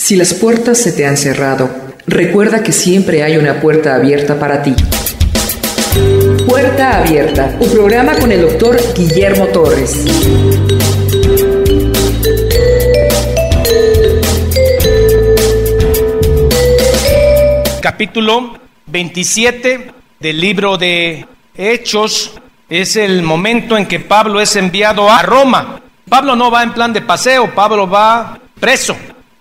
Si las puertas se te han cerrado, recuerda que siempre hay una puerta abierta para ti. Puerta Abierta, un programa con el doctor Guillermo Torres. Capítulo 27 del libro de Hechos es el momento en que Pablo es enviado a Roma. Pablo no va en plan de paseo, Pablo va preso.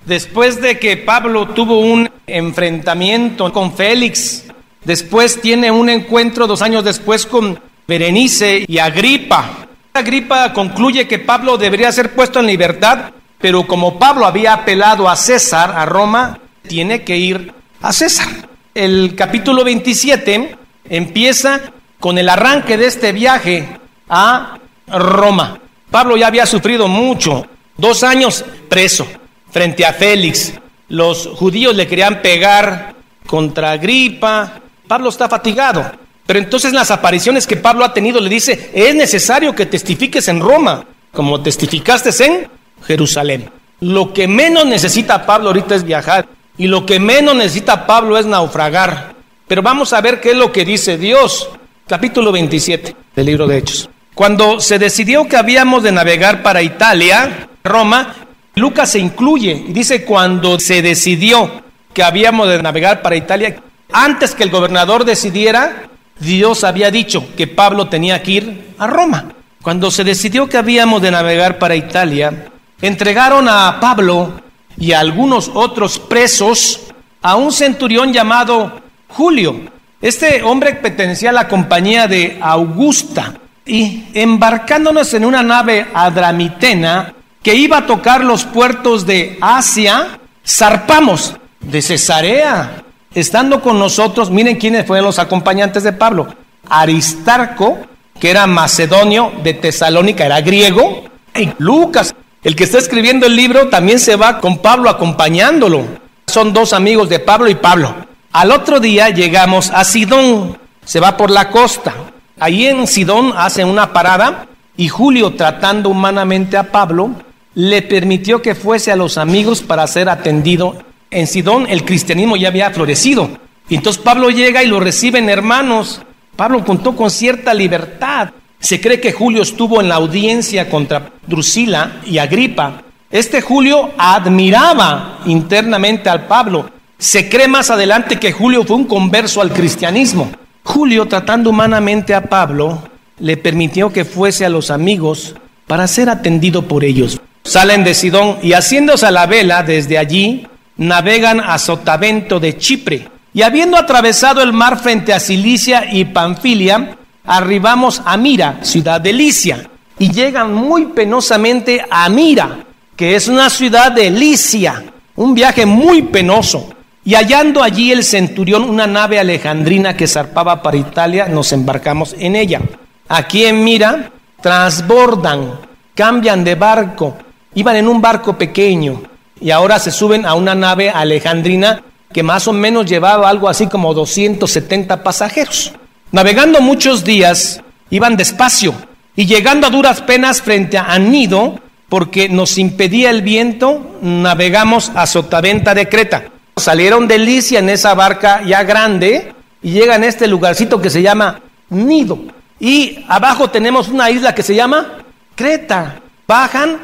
Después de que Pablo tuvo un enfrentamiento con Félix, después tiene un encuentro 2 años después con Berenice y Agripa. Agripa concluye que Pablo debería ser puesto en libertad, pero como Pablo había apelado a César, a Roma, tiene que ir a César. El capítulo 27 empieza con el arranque de este viaje a Roma. Pablo ya había sufrido mucho, 2 años preso frente a Félix. Los judíos le querían pegar contra Agripa. Pablo está fatigado, pero entonces en las apariciones que Pablo ha tenido le dice: es necesario que testifiques en Roma, como testificaste en Jerusalén. Lo que menos necesita Pablo ahorita es viajar, y lo que menos necesita Pablo es naufragar. Pero vamos a ver qué es lo que dice Dios. Capítulo 27 del libro de Hechos. Cuando se decidió que habíamos de navegar para Italia, Roma, Lucas se incluye y dice: cuando se decidió que habíamos de navegar para Italia, antes que el gobernador decidiera, Dios había dicho que Pablo tenía que ir a Roma. Cuando se decidió que habíamos de navegar para Italia, entregaron a Pablo y a algunos otros presos a un centurión llamado Julio. Este hombre pertenecía a la compañía de Augusta, y embarcándonos en una nave adramitena que iba a tocar los puertos de Asia, zarpamos de Cesarea. Estando con nosotros, miren quiénes fueron los acompañantes de Pablo: Aristarco, que era macedonio, de Tesalónica, era griego, y Lucas, el que está escribiendo el libro, también se va con Pablo acompañándolo. Son 2 amigos de Pablo y Pablo. Al otro día llegamos a Sidón, se va por la costa. Ahí en Sidón hace una parada, y Julio, tratando humanamente a Pablo, le permitió que fuese a los amigos para ser atendido. En Sidón el cristianismo ya había florecido, y entonces Pablo llega y lo reciben hermanos. Pablo contó con cierta libertad. Se cree que Julio estuvo en la audiencia contra Drusila y Agripa. Este Julio admiraba internamente al Pablo. Se cree más adelante que Julio fue un converso al cristianismo. Julio, tratando humanamente a Pablo, le permitió que fuese a los amigos para ser atendido por ellos. Salen de Sidón y, haciéndose a la vela desde allí, navegan a Sotavento de Chipre. Y habiendo atravesado el mar frente a Cilicia y Panfilia, arribamos a Mira, ciudad de Licia, y llegan muy penosamente a Mira, que es una ciudad de Licia. Un viaje muy penoso. Y hallando allí el centurión una nave alejandrina que zarpaba para Italia, nos embarcamos en ella. Aquí en Mira transbordan, cambian de barco. Iban en un barco pequeño y ahora se suben a una nave alejandrina que más o menos llevaba algo así como 270 pasajeros. Navegando muchos días, iban despacio, y llegando a duras penas frente a Anido, porque nos impedía el viento, navegamos a Sotaventa de Creta. Salieron de Licia en esa barca ya grande y llegan a este lugarcito que se llama Nido. Y abajo tenemos una isla que se llama Creta. Bajan,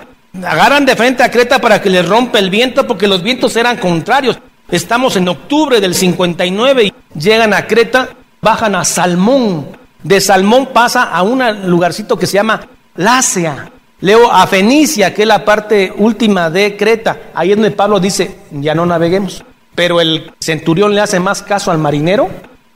agarran de frente a Creta para que les rompa el viento, porque los vientos eran contrarios. Estamos en octubre del 59 y llegan a Creta, bajan a Salmón. De Salmón pasa a un lugarcito que se llama Lasea. Luego a Fenicia, que es la parte última de Creta. Ahí es donde Pablo dice: ya no naveguemos. Pero el centurión le hace más caso al marinero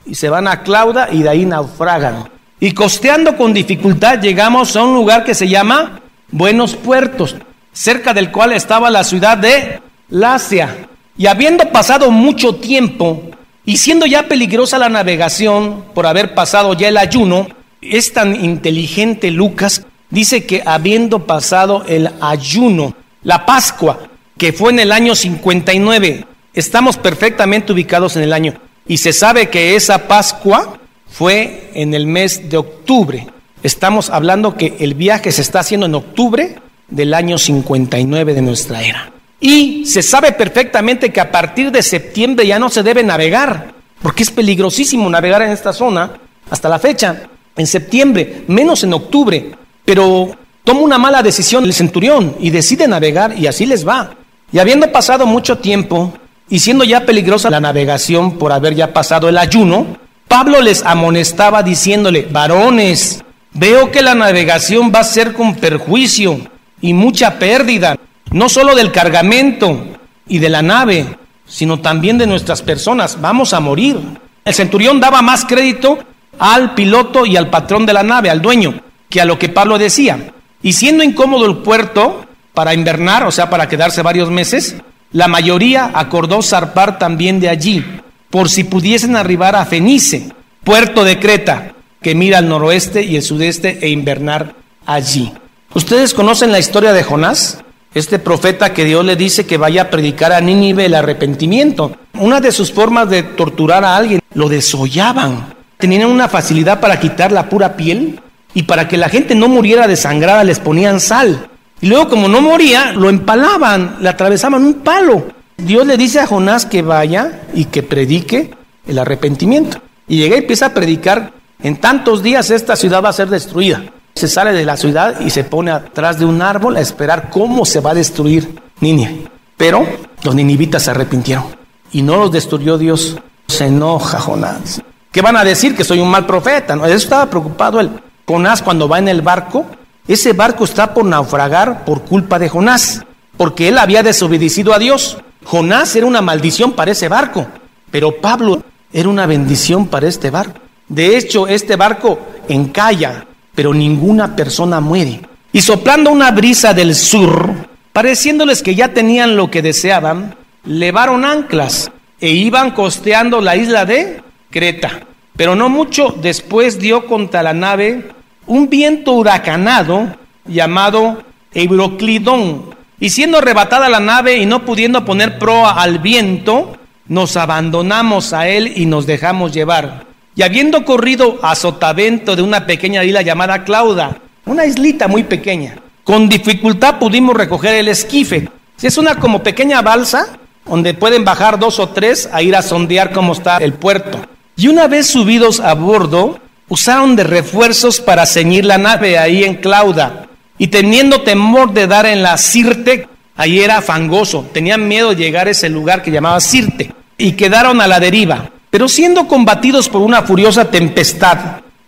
y se van a Clauda, y de ahí naufragan. Y costeando con dificultad llegamos a un lugar que se llama Buenos Puertos, cerca del cual estaba la ciudad de Lasea. Y habiendo pasado mucho tiempo y siendo ya peligrosa la navegación por haber pasado ya el ayuno, es tan inteligente Lucas, dice que habiendo pasado el ayuno, la Pascua, que fue en el año 59, estamos perfectamente ubicados en el año, y se sabe que esa Pascua fue en el mes de octubre. Estamos hablando que el viaje se está haciendo en octubre del año 59 de nuestra era. Y se sabe perfectamente que a partir de septiembre ya no se debe navegar, porque es peligrosísimo navegar en esta zona hasta la fecha, en septiembre, menos en octubre. Pero toma una mala decisión el centurión y decide navegar, y así les va. Y habiendo pasado mucho tiempo y siendo ya peligrosa la navegación por haber ya pasado el ayuno, Pablo les amonestaba diciéndole: varones, veo que la navegación va a ser con perjuicio y mucha pérdida, no solo del cargamento y de la nave, sino también de nuestras personas. Vamos a morir. El centurión daba más crédito al piloto y al patrón de la nave, al dueño, que a lo que Pablo decía. Y siendo incómodo el puerto para invernar, o sea, para quedarse varios meses, la mayoría acordó zarpar también de allí, por si pudiesen arribar a Fenice, puerto de Creta, que mira al noroeste y el sudeste, e invernar allí. ¿Ustedes conocen la historia de Jonás? Este profeta que Dios le dice que vaya a predicar a Nínive el arrepentimiento. Una de sus formas de torturar a alguien, lo desollaban. Tenían una facilidad para quitar la pura piel, y para que la gente no muriera desangrada les ponían sal. Y luego, como no moría, lo empalaban, le atravesaban un palo. Dios le dice a Jonás que vaya y que predique el arrepentimiento. Y llega y empieza a predicar: en tantos días esta ciudad va a ser destruida. Se sale de la ciudad y se pone atrás de un árbol a esperar cómo se va a destruir Nínive. Pero los ninivitas se arrepintieron y no los destruyó Dios. Se enoja Jonás. ¿Qué van a decir? Que soy un mal profeta, ¿no? Eso estaba preocupado él. Jonás, cuando va en el barco, ese barco está por naufragar por culpa de Jonás, porque él había desobedecido a Dios. Jonás era una maldición para ese barco, pero Pablo era una bendición para este barco. De hecho, este barco encalla, pero ninguna persona muere. Y soplando una brisa del sur, pareciéndoles que ya tenían lo que deseaban, levaron anclas e iban costeando la isla de Creta. Pero no mucho después dio contra la nave un viento huracanado llamado Euroclidón, y siendo arrebatada la nave y no pudiendo poner proa al viento, nos abandonamos a él y nos dejamos llevar. Y habiendo corrido a sotavento de una pequeña isla llamada Clauda, una islita muy pequeña, con dificultad pudimos recoger el esquife. Es una como pequeña balsa donde pueden bajar 2 o 3 a ir a sondear cómo está el puerto. Y una vez subidos a bordo, usaron de refuerzos para ceñir la nave ahí en Clauda. Y teniendo temor de dar en la Sirte, ahí era fangoso, tenían miedo de llegar a ese lugar que llamaba Sirte, y quedaron a la deriva. Pero siendo combatidos por una furiosa tempestad,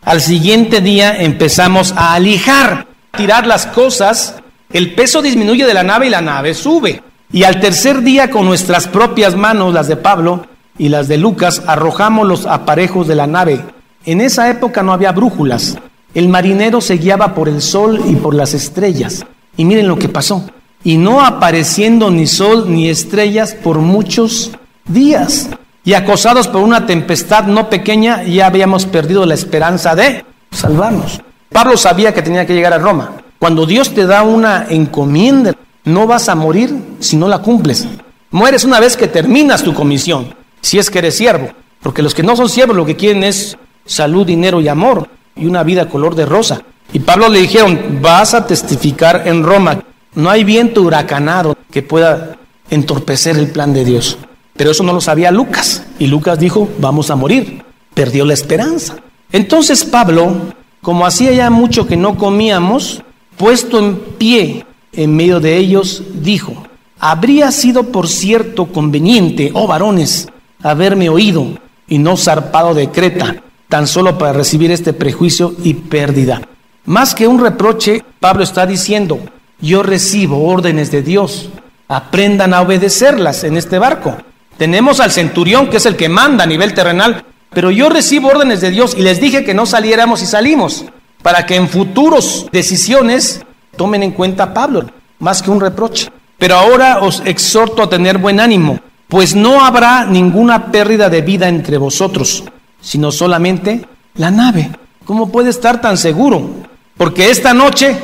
al siguiente día empezamos a alijar, a tirar las cosas. El peso disminuye de la nave y la nave sube. Y al tercer día, con nuestras propias manos, las de Pablo y las de Lucas, arrojamos los aparejos de la nave. En esa época no había brújulas. El marinero se guiaba por el sol y por las estrellas. Y miren lo que pasó. Y no apareciendo ni sol ni estrellas por muchos días, y acosados por una tempestad no pequeña, ya habíamos perdido la esperanza de salvarnos. Pablo sabía que tenía que llegar a Roma. Cuando Dios te da una encomienda, no vas a morir si no la cumples. Mueres una vez que terminas tu comisión, si es que eres siervo. Porque los que no son siervos lo que quieren es salud, dinero y amor, y una vida color de rosa. Y Pablo le dijeron: vas a testificar en Roma. No hay viento huracanado que pueda entorpecer el plan de Dios. Pero eso no lo sabía Lucas. Y Lucas dijo: vamos a morir. Perdió la esperanza. Entonces Pablo, como hacía ya mucho que no comíamos, puesto en pie en medio de ellos, dijo: habría sido por cierto conveniente, oh varones, haberme oído y no zarpado de Creta, tan solo para recibir este prejuicio y pérdida. Más que un reproche, Pablo está diciendo: yo recibo órdenes de Dios, aprendan a obedecerlas en este barco. Tenemos al centurión, que es el que manda a nivel terrenal, pero yo recibo órdenes de Dios y les dije que no saliéramos y salimos, para que en futuros decisiones tomen en cuenta a Pablo, más que un reproche. Pero ahora os exhorto a tener buen ánimo, pues no habrá ninguna pérdida de vida entre vosotros, sino solamente la nave. ¿Cómo puede estar tan seguro? Porque esta noche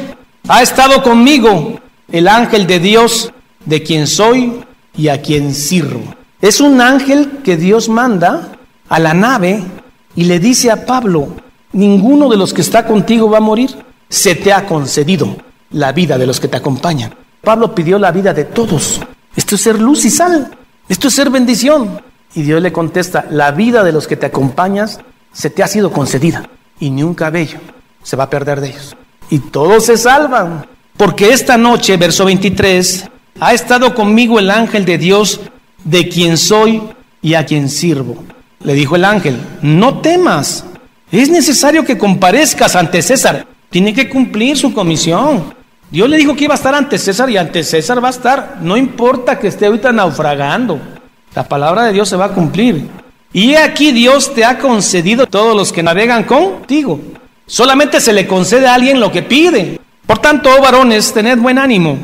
ha estado conmigo el ángel de Dios, de quien soy y a quien sirvo. Es un ángel que Dios manda a la nave y le dice a Pablo: ninguno de los que está contigo va a morir. Se te ha concedido la vida de los que te acompañan. Pablo pidió la vida de todos, Esto es ser luz y sal. Esto es ser bendición. Y Dios le contesta, la vida de los que te acompañas se te ha sido concedida y ni un cabello se va a perder de ellos. Y todos se salvan. Porque esta noche, verso 23, ha estado conmigo el ángel de Dios, de quien soy y a quien sirvo. Le dijo el ángel, no temas, es necesario que comparezcas ante César. Tiene que cumplir su comisión. Dios le dijo que iba a estar ante César y ante César va a estar. No importa que esté ahorita naufragando. La palabra de Dios se va a cumplir. Y aquí Dios te ha concedido todos los que navegan contigo. Solamente se le concede a alguien lo que pide. Por tanto, oh varones, tened buen ánimo,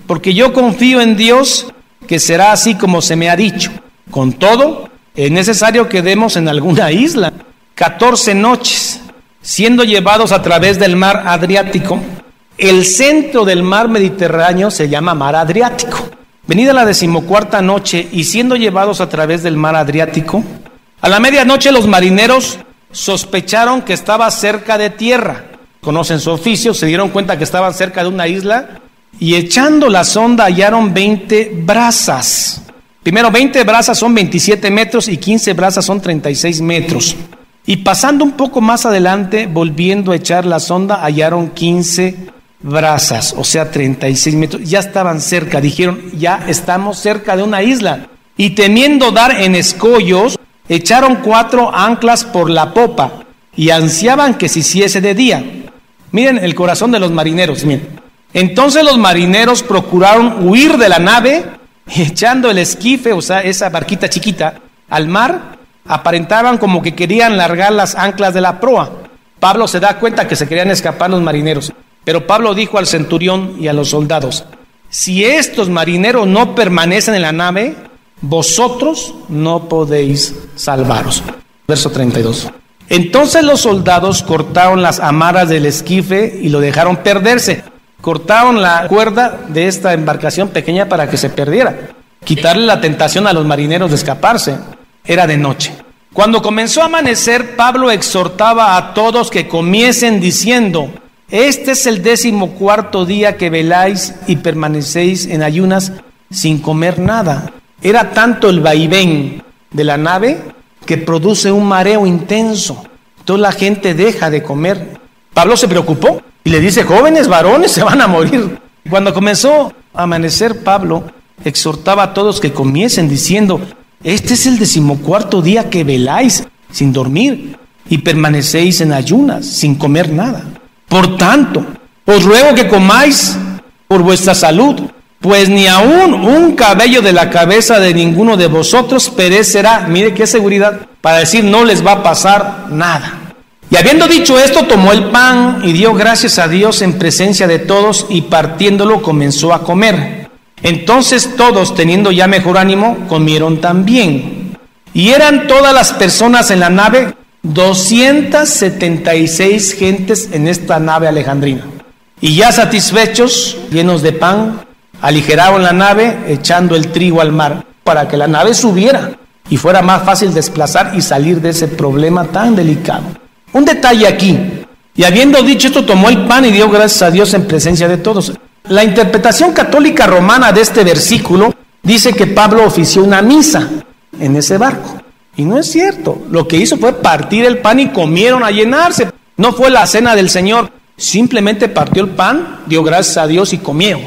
porque yo confío en Dios que será así como se me ha dicho. Con todo, es necesario que demos en alguna isla 14 noches, siendo llevados a través del mar Adriático. El centro del mar Mediterráneo se llama mar Adriático. Venida la 14ª noche y siendo llevados a través del mar Adriático, a la medianoche los marineros sospecharon que estaba cerca de tierra. Conocen su oficio, se dieron cuenta que estaban cerca de una isla y echando la sonda hallaron 20 brazas. Primero, 20 brazas son 27 metros y 15 brazas son 36 metros. Y pasando un poco más adelante, volviendo a echar la sonda, hallaron 15 brazas, o sea 36 metros. Ya estaban cerca, dijeron, ya estamos cerca de una isla. Y temiendo dar en escollos, echaron 4 anclas por la popa y ansiaban que se hiciese de día. Miren el corazón de los marineros, miren. Entonces los marineros procuraron huir de la nave, echando el esquife, o sea, esa barquita chiquita, al mar, aparentaban como que querían largar las anclas de la proa. Pablo se da cuenta que se querían escapar los marineros, pero Pablo dijo al centurión y a los soldados, si estos marineros no permanecen en la nave, vosotros no podéis salvaros. Verso 32. Entonces los soldados cortaron las amarras del esquife y lo dejaron perderse. Cortaron la cuerda de esta embarcación pequeña para que se perdiera. Quitarle la tentación a los marineros de escaparse. Era de noche. Cuando comenzó a amanecer, Pablo exhortaba a todos que comiesen diciendo, este es el 14º día que veláis y permanecéis en ayunas sin comer nada. Era tanto el vaivén de la nave que produce un mareo intenso. Toda la gente deja de comer. Pablo se preocupó y le dice, jóvenes varones se van a morir. Cuando comenzó a amanecer, Pablo exhortaba a todos que comiesen diciendo, este es el 14º día que veláis sin dormir y permanecéis en ayunas sin comer nada. Por tanto, os ruego que comáis por vuestra salud, pues ni aún un cabello de la cabeza de ninguno de vosotros perecerá. Mire qué seguridad, para decir no les va a pasar nada. Y habiendo dicho esto, tomó el pan y dio gracias a Dios en presencia de todos y partiéndolo comenzó a comer. Entonces todos, teniendo ya mejor ánimo, comieron también. Y eran todas las personas en la nave, 276 gentes en esta nave alejandrina. Y ya satisfechos, llenos de pan, aligeraron la nave echando el trigo al mar para que la nave subiera y fuera más fácil desplazar y salir de ese problema tan delicado. Un detalle aquí, y habiendo dicho esto, tomó el pan y dio gracias a Dios en presencia de todos. La interpretación católica romana de este versículo dice que Pablo ofició una misa en ese barco. Y no es cierto, lo que hizo fue partir el pan y comieron a llenarse. No fue la cena del Señor, simplemente partió el pan, dio gracias a Dios y comieron.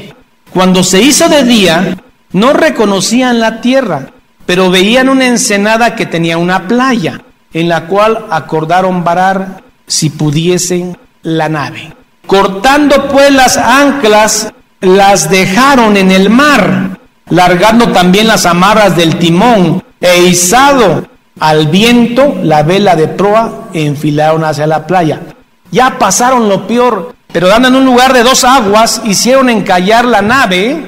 Cuando se hizo de día, no reconocían la tierra, pero veían una ensenada que tenía una playa, en la cual acordaron varar, si pudiesen, la nave. Cortando pues las anclas, las dejaron en el mar, largando también las amarras del timón, e izado al viento la vela de proa, enfilaron hacia la playa. Ya pasaron lo peor, pero dando en un lugar de 2 aguas, hicieron encallar la nave,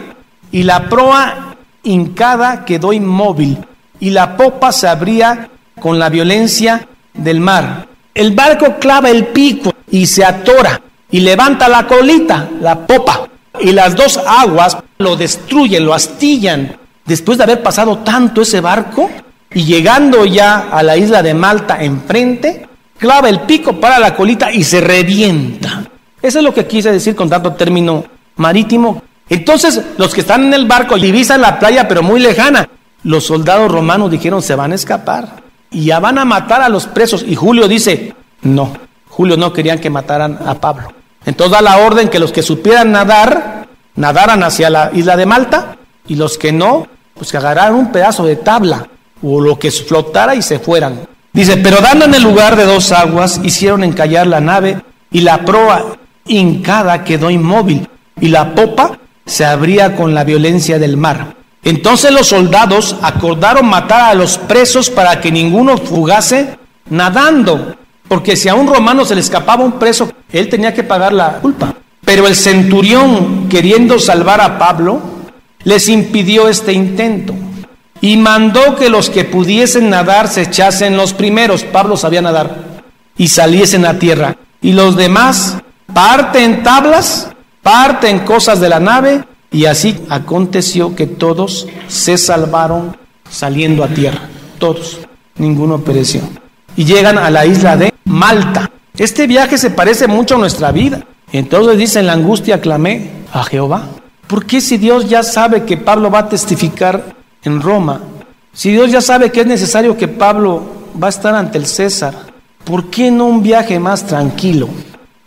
y la proa hincada quedó inmóvil, y la popa se abría con la violencia del mar. El barco clava el pico y se atora, y levanta la colita, la popa, y las 2 aguas lo destruyen, lo astillan. Después de haber pasado tanto ese barco, y llegando ya a la isla de Malta enfrente, clava el pico para la colita y se revienta. Eso es lo que quise decir con tanto término marítimo, Entonces los que están en el barco divisan la playa pero muy lejana. Los soldados romanos dijeron, se van a escapar y ya van a matar a los presos. Y Julio dice, no, Julio no querían que mataran a Pablo. Entonces da la orden que los que supieran nadar, nadaran hacia la isla de Malta, y los que no, pues que agarraran un pedazo de tabla o lo que flotara y se fueran. Dice, pero dando en el lugar de 2 aguas, hicieron encallar la nave, y la proa hincada quedó inmóvil, y la popa se abría con la violencia del mar. Entonces los soldados acordaron matar a los presos para que ninguno fugase nadando, porque si a un romano se le escapaba un preso, él tenía que pagar la culpa. Pero el centurión, queriendo salvar a Pablo, les impidió este intento y mandó que los que pudiesen nadar se echasen los primeros, Pablo sabía nadar, y saliesen a tierra, y los demás parte en tablas, parte en cosas de la nave. Y así aconteció que todos se salvaron saliendo a tierra, todos, ninguno pereció. Y llegan a la isla de Malta. Este viaje se parece mucho a nuestra vida. Entonces dice, en la angustia clamé a Jehová. ¿Por qué, si Dios ya sabe que Pablo va a testificar en Roma, si Dios ya sabe que es necesario que Pablo va a estar ante el César, por qué no un viaje más tranquilo?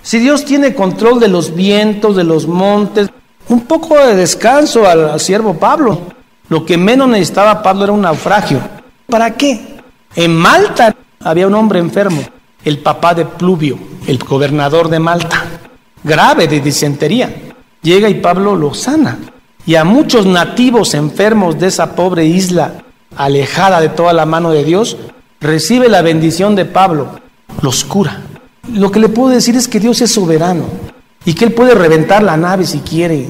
Si Dios tiene control de los vientos, de los montes, un poco de descanso al siervo Pablo. Lo que menos necesitaba Pablo era un naufragio. ¿Para qué? En Malta había un hombre enfermo, el papá de Pluvio, el gobernador de Malta, grave de disentería. Llega y Pablo lo sana. Y a muchos nativos enfermos de esa pobre isla, alejada de toda la mano de Dios, recibe la bendición de Pablo, los cura. Lo que le puedo decir es que Dios es soberano y que Él puede reventar la nave si quiere.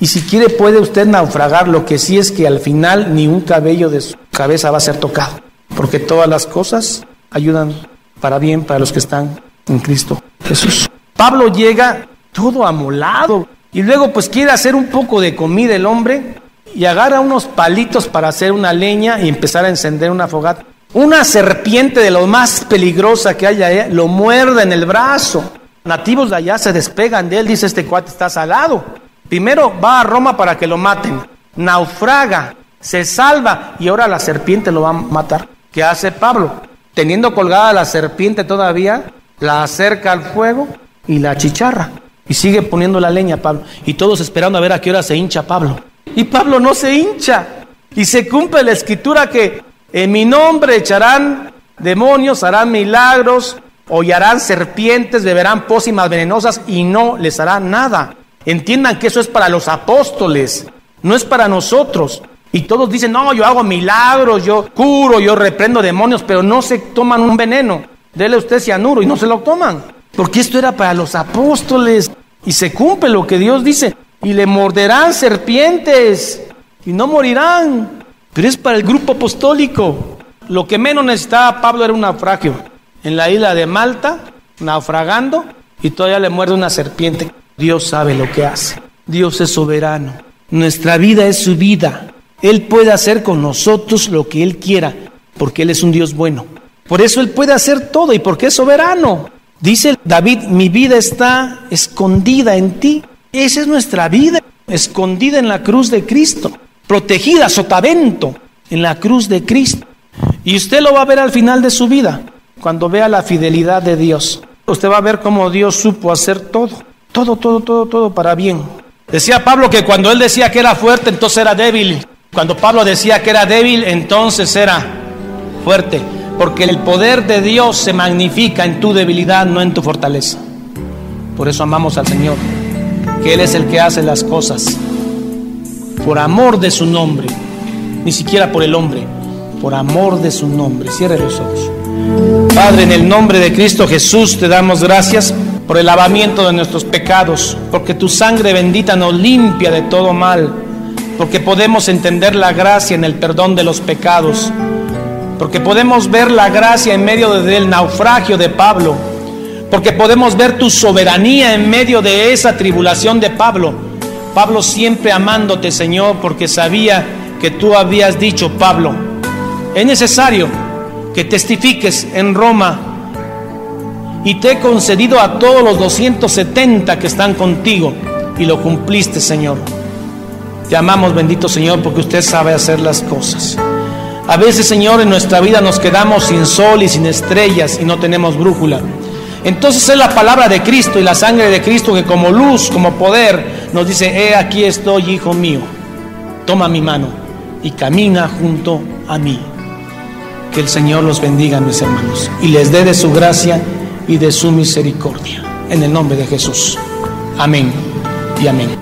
Y si quiere puede usted naufragar. Lo que sí es que al final ni un cabello de su cabeza va a ser tocado, porque todas las cosas ayudan para bien para los que están en Cristo Jesús. Pablo llega todo amolado y luego pues quiere hacer un poco de comida el hombre y agarra unos palitos para hacer una leña y empezar a encender una fogata. Una serpiente de lo más peligrosa que haya allá lo muerde en el brazo. Nativos de allá se despegan de él, dice, este cuate está salado. Primero va a Roma para que lo maten, naufraga, se salva y ahora la serpiente lo va a matar. ¿Qué hace Pablo? Teniendo colgada la serpiente todavía, la acerca al fuego y la achicharra. Y sigue poniendo la leña Pablo. Y todos esperando a ver a qué hora se hincha Pablo. Y Pablo no se hincha. Y se cumple la escritura que en mi nombre echarán demonios, harán milagros, hollarán serpientes, beberán pócimas venenosas y no les hará nada. Entiendan que eso es para los apóstoles, no es para nosotros. Y todos dicen, no, yo hago milagros, yo curo, yo reprendo demonios, pero no se toman un veneno. Dele usted cianuro y no se lo toman. Porque esto era para los apóstoles. Y se cumple lo que Dios dice. Y le morderán serpientes y no morirán. Pero es para el grupo apostólico. Lo que menos necesitaba Pablo era un naufragio. En la isla de Malta, naufragando, y todavía le muerde una serpiente. Dios sabe lo que hace. Dios es soberano. Nuestra vida es su vida. Él puede hacer con nosotros lo que Él quiera, porque Él es un Dios bueno. Por eso Él puede hacer todo y porque es soberano. Dice David, mi vida está escondida en ti. Esa es nuestra vida, escondida en la cruz de Cristo, protegida, sotavento, en la cruz de Cristo. Y usted lo va a ver al final de su vida, cuando vea la fidelidad de Dios. Usted va a ver cómo Dios supo hacer todo para bien. Decía Pablo que cuando él decía que era fuerte, entonces era débil. Cuando Pablo decía que era débil, entonces era fuerte. Porque el poder de Dios se magnifica en tu debilidad, no en tu fortaleza. Por eso amamos al Señor, que Él es el que hace las cosas por amor de su nombre, ni siquiera por el hombre, por amor de su nombre. Cierre los ojos. Padre, en el nombre de Cristo Jesús te damos gracias por el lavamiento de nuestros pecados, porque tu sangre bendita nos limpia de todo mal, porque podemos entender la gracia en el perdón de los pecados, porque podemos ver la gracia en medio del naufragio de Pablo, porque podemos ver tu soberanía en medio de esa tribulación de Pablo. Pablo siempre amándote, Señor, porque sabía que tú habías dicho, Pablo, es necesario que testifiques en Roma, y te he concedido a todos los 270 que están contigo, y lo cumpliste, Señor. Te amamos, bendito Señor, porque usted sabe hacer las cosas. A veces, Señor, en nuestra vida nos quedamos sin sol y sin estrellas y no tenemos brújula. Entonces es la palabra de Cristo y la sangre de Cristo que como luz, como poder, nos dice: aquí estoy, hijo mío, toma mi mano y camina junto a mí. Que el Señor los bendiga, mis hermanos, y les dé de su gracia y de su misericordia. En el nombre de Jesús. Amén y amén.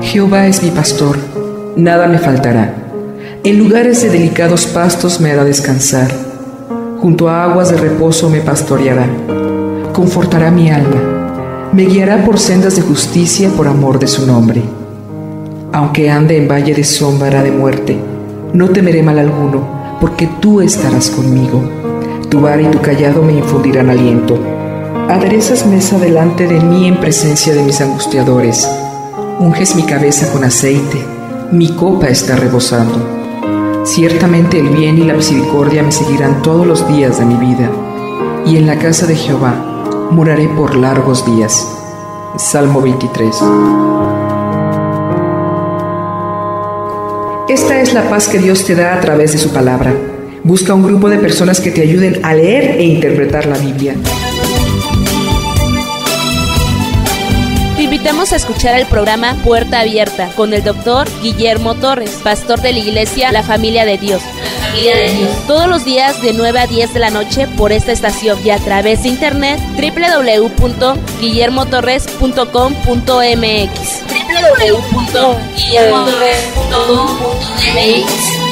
Jehová es mi pastor, nada me faltará. En lugares de delicados pastos me hará descansar. Junto a aguas de reposo me pastoreará. Confortará mi alma. Me guiará por sendas de justicia por amor de su nombre. Aunque ande en valle de sombra de muerte, no temeré mal alguno, porque tú estarás conmigo. Tu vara y tu cayado me infundirán aliento. Aderezas mesa delante de mí en presencia de mis angustiadores. Unges mi cabeza con aceite, mi copa está rebosando. Ciertamente el bien y la misericordia me seguirán todos los días de mi vida, y en la casa de Jehová moraré por largos días. Salmo 23. Esta es la paz que Dios te da a través de su palabra. Busca un grupo de personas que te ayuden a leer e interpretar la Biblia. Te invitamos a escuchar el programa Puerta Abierta con el Dr. Guillermo Torres, pastor de la iglesia La Familia de Dios. Todos los días de 9 a 10 de la noche por esta estación y a través de internet www.guillermotorres.com.mx.